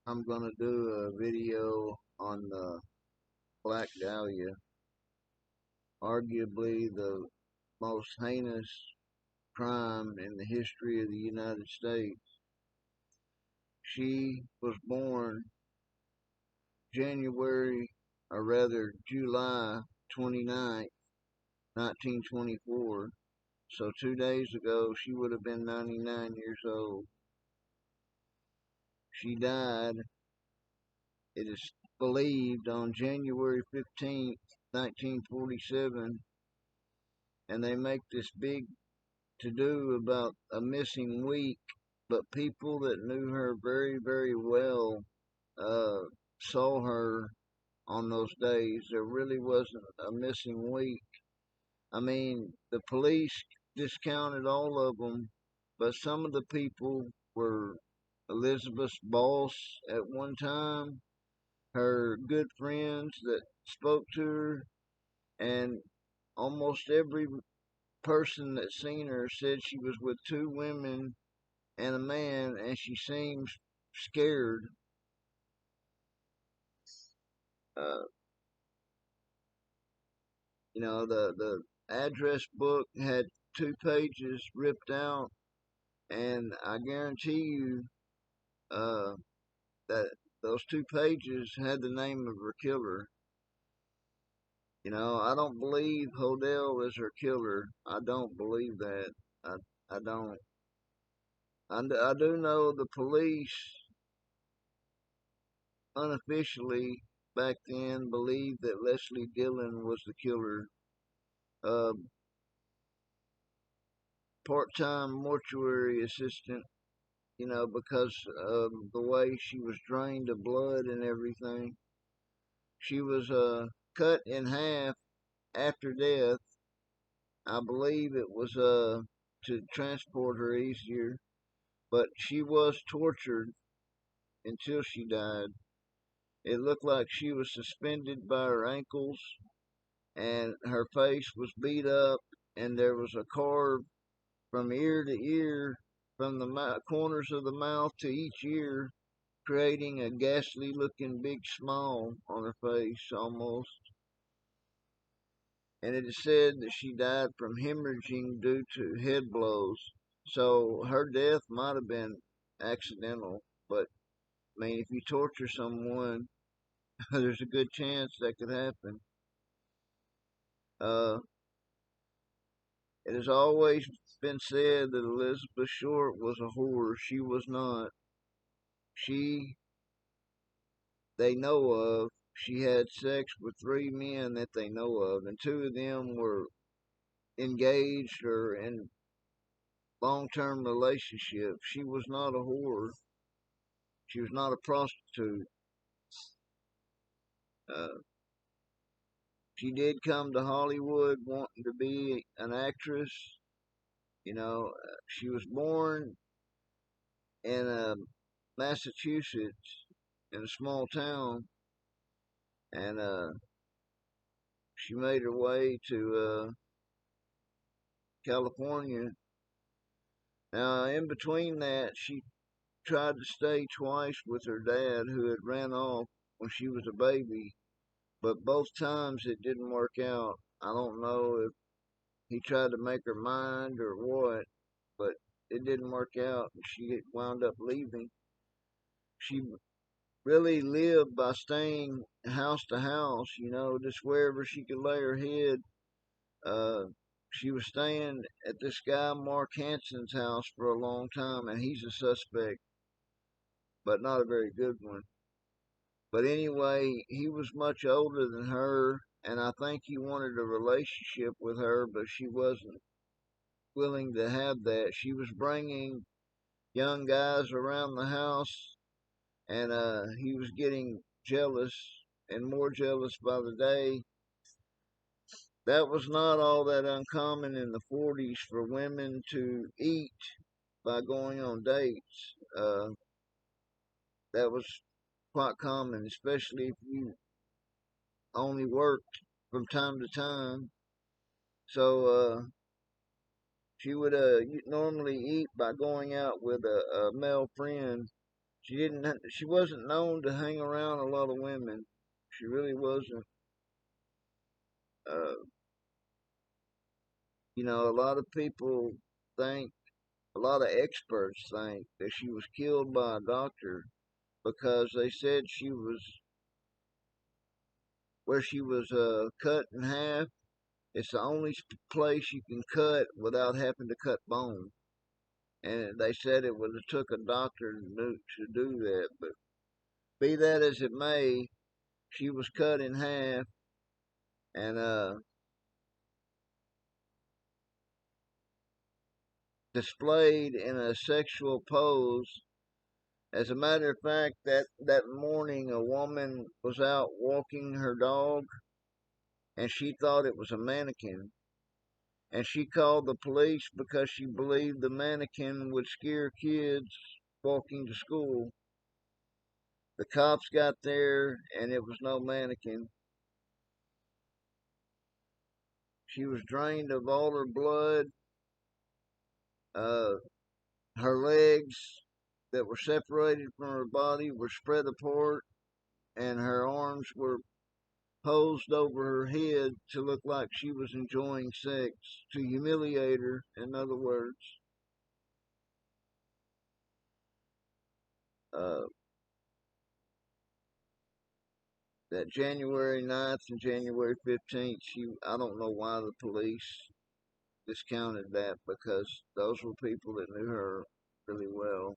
I'm gonna do a video on the Black Dahlia, arguably the most heinous crime in the history of the United States. She was born January, or rather July 29th, 1924. So 2 days ago, she would have been 99 years old. She died, it is believed, on January 15th, 1947, and they make this big to do about a missing week, but people that knew her very, very well uh, saw her on those days. There really wasn't a missing week. I mean, the police discounted all of them, but some of the people were Elizabeth's boss at one time, her good friends that spoke to her, and almost every person that seen her said she was with two women and a man, and she seems scared. Uh, the address book had 2 pages ripped out, and I guarantee you uh, that those 2 pages had the name of her killer. I don't believe Hodel is her killer. I don't believe that. I I don't. I do know the police unofficially back then believed that Leslie Dillon was the killer. Uh, Part-time mortuary assistant, because of the way she was drained of blood and everything. She was cut in half after death. I believe it was to transport her easier, but she was tortured until she died. It looked like she was suspended by her ankles, and her face was beat up, and there was a carve from ear to ear, from the corners of the mouth to each ear, creating a ghastly looking big smile on her face almost. And it is said that she died from hemorrhaging due to head blows. So her death might have been accidental, but I mean, if you torture someone, there's a good chance that could happen. Uh, it has always been said that Elizabeth Short was a whore. She was not. She, they know of, she had sex with 3 men that they know of, and 2 of them were engaged or in long-term relationships. She was not a whore. She was not a prostitute. Uh, she did come to Hollywood wanting to be an actress. She was born in Massachusetts in a small town, and she made her way to California. Now, in between that, she tried to stay twice with her dad, who had ran off when she was a baby, but both times it didn't work out. I don't know if he tried to make her mind or what, but it didn't work out, and she wound up leaving. She really lived by staying house to house, just wherever she could lay her head. Uh, she was staying at this guy Mark Hanson's house for a long time, and he's a suspect, but not a very good one. But anyway, he was much older than her, and I think he wanted a relationship with her, but she wasn't willing to have that. She was bringing young guys around the house, and he was getting jealous and more jealous by the day. That was not all that uncommon in the 40s for women to eat by going on dates. That was quite common, especially if you only worked from time to time. So she would normally eat by going out with a male friend, She wasn't known to hang around a lot of women. She really wasn't. Uh, a lot of people think, a lot of experts think that she was killed by a doctor because they said she was where she was cut in half. It's the only place you can cut without having to cut bone. And they said it would have took a doctor to do that. But be that as it may, she was cut in half and displayed in a sexual pose. As a matter of fact, that morning a woman was out walking her dog and she thought it was a mannequin. And she called the police because she believed the mannequin would scare kids walking to school. The cops got there and it was no mannequin. She was drained of all her blood. Uh, Her legs that were separated from her body were spread apart, and her arms were posed over her head to look like she was enjoying sex, to humiliate her, in other words. Uh, that January 9th and January 15th, I don't know why the police discounted that because those were people that knew her really well.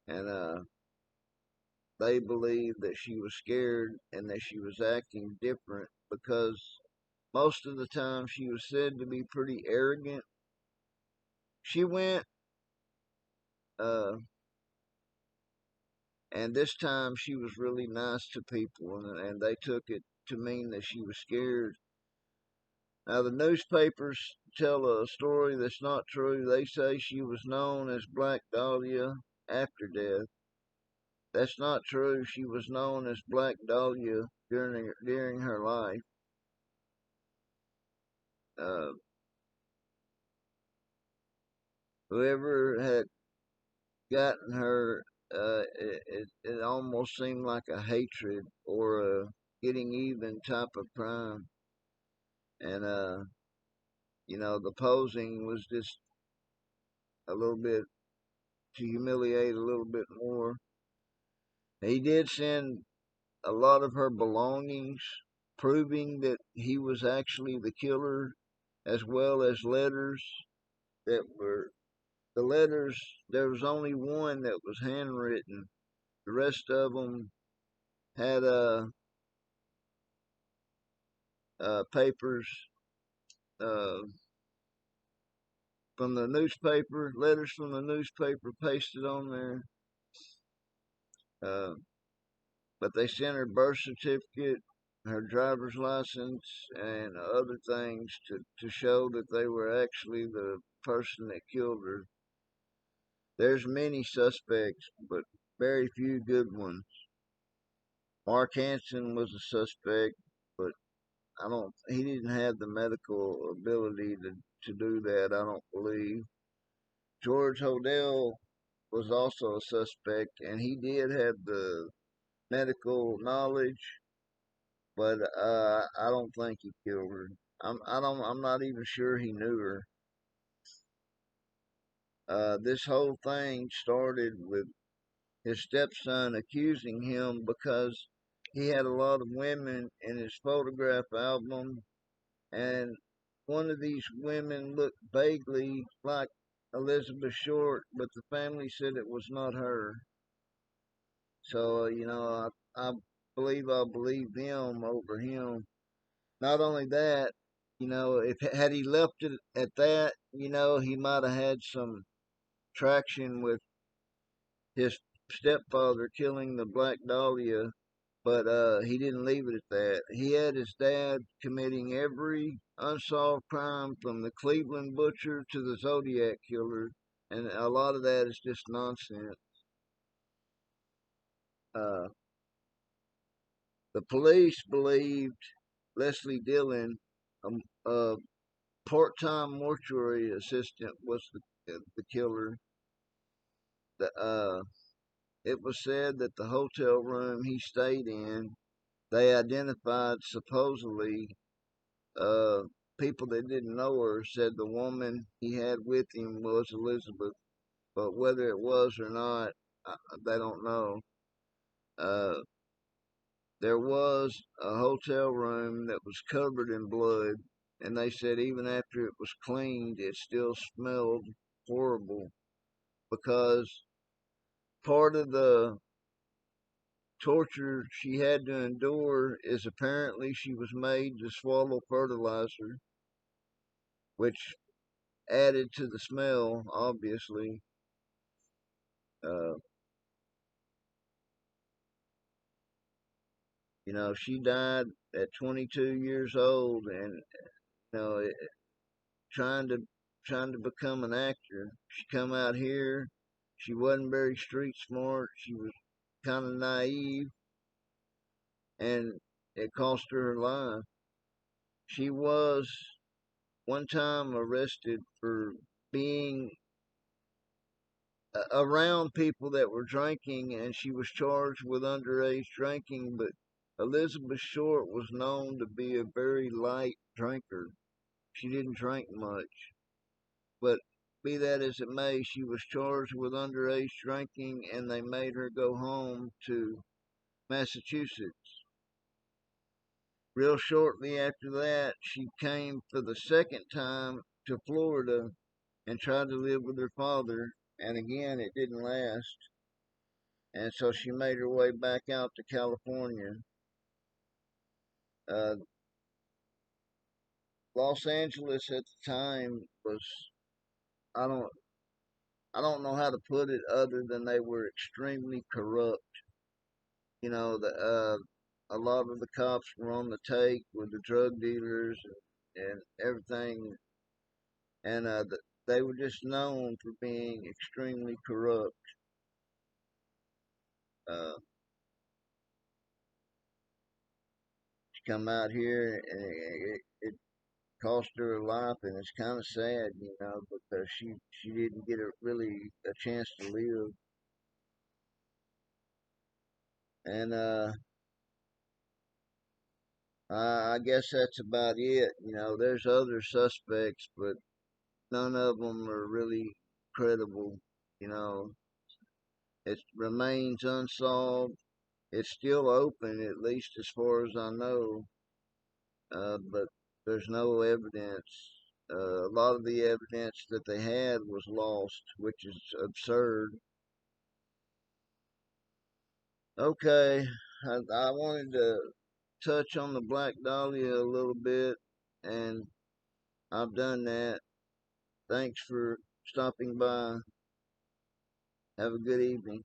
And they believed that she was scared and that she was acting different because most of the time she was said to be pretty arrogant. She went, uh, and this time she was really nice to people, and they took it to mean that she was scared. Now, the newspapers tell a story that's not true. They say she was known as Black Dahlia after death. That's not true. She was known as Black Dahlia during her life. Uh, Whoever had gotten her, it almost seemed like a hatred or a getting even type of crime. And, the posing was just a little bit to humiliate a little bit more. He did send a lot of her belongings, proving that he was actually the killer, as well as letters that were the letters. There was only one that was handwritten. The rest of them had papers uh, from the newspaper, letters from the newspaper pasted on there. Uh, but they sent her birth certificate, her driver's license, and other things to show that they were actually the person that killed her. There's many suspects, but very few good ones. Mark Hansen was a suspect, but I don't. He didn't have the medical ability to do that. I don't believe. George Hodel was also a suspect, and he did have the medical knowledge, but I don't think he killed her. I'm not even sure he knew her. This whole thing started with his stepson accusing him because he had a lot of women in his photograph album, and one of these women looked vaguely like Elizabeth Short, but the family said it was not her. So, I believe I'll believe them over him. Not only that, if had he left it at that, he might have had some traction with his stepfather killing the Black Dahlia, but he didn't leave it at that. He had his dad committing every unsolved crime from the Cleveland butcher to the Zodiac killer, and a lot of that is just nonsense. Uh, the police believed Leslie Dillon, a part-time mortuary assistant, was the killer. The It was said that the hotel room he stayed in, they identified supposedly uh, people that didn't know her said the woman he had with him was Elizabeth, but whether it was or not, they don't know. Uh, there was a hotel room that was covered in blood, and they said even after it was cleaned, it still smelled horrible because part of the torture she had to endure is apparently she was made to swallow fertilizer, which added to the smell, obviously. Uh, she died at 22 years old, and you know, trying to trying to become an actor. She come out here. She wasn't very street smart. She was kind of naive, and it cost her her life. She was one time arrested for being around people that were drinking, and she was charged with underage drinking. But Elizabeth Short was known to be a very light drinker. She didn't drink much. But be that as it may, she was charged with underage drinking, and they made her go home to Massachusetts. Real shortly after that, she came for the second time to Florida and tried to live with her father, and again, it didn't last. And so she made her way back out to California. Uh, Los Angeles at the time was I don't I don't know how to put it other than they were extremely corrupt. The a lot of the cops were on the take with the drug dealers and everything, and they were just known for being extremely corrupt. Uh, she come out here and it cost her her life, and it's kind of sad, because she didn't get really a chance to live, and I guess that's about it. There's other suspects, but none of them are really credible. You know, it remains unsolved. It's still open, at least as far as I know, but there's no evidence. A lot of the evidence that they had was lost, which is absurd. Okay, I wanted to touch on the Black Dahlia a little bit, and I've done that. Thanks for stopping by. Have a good evening.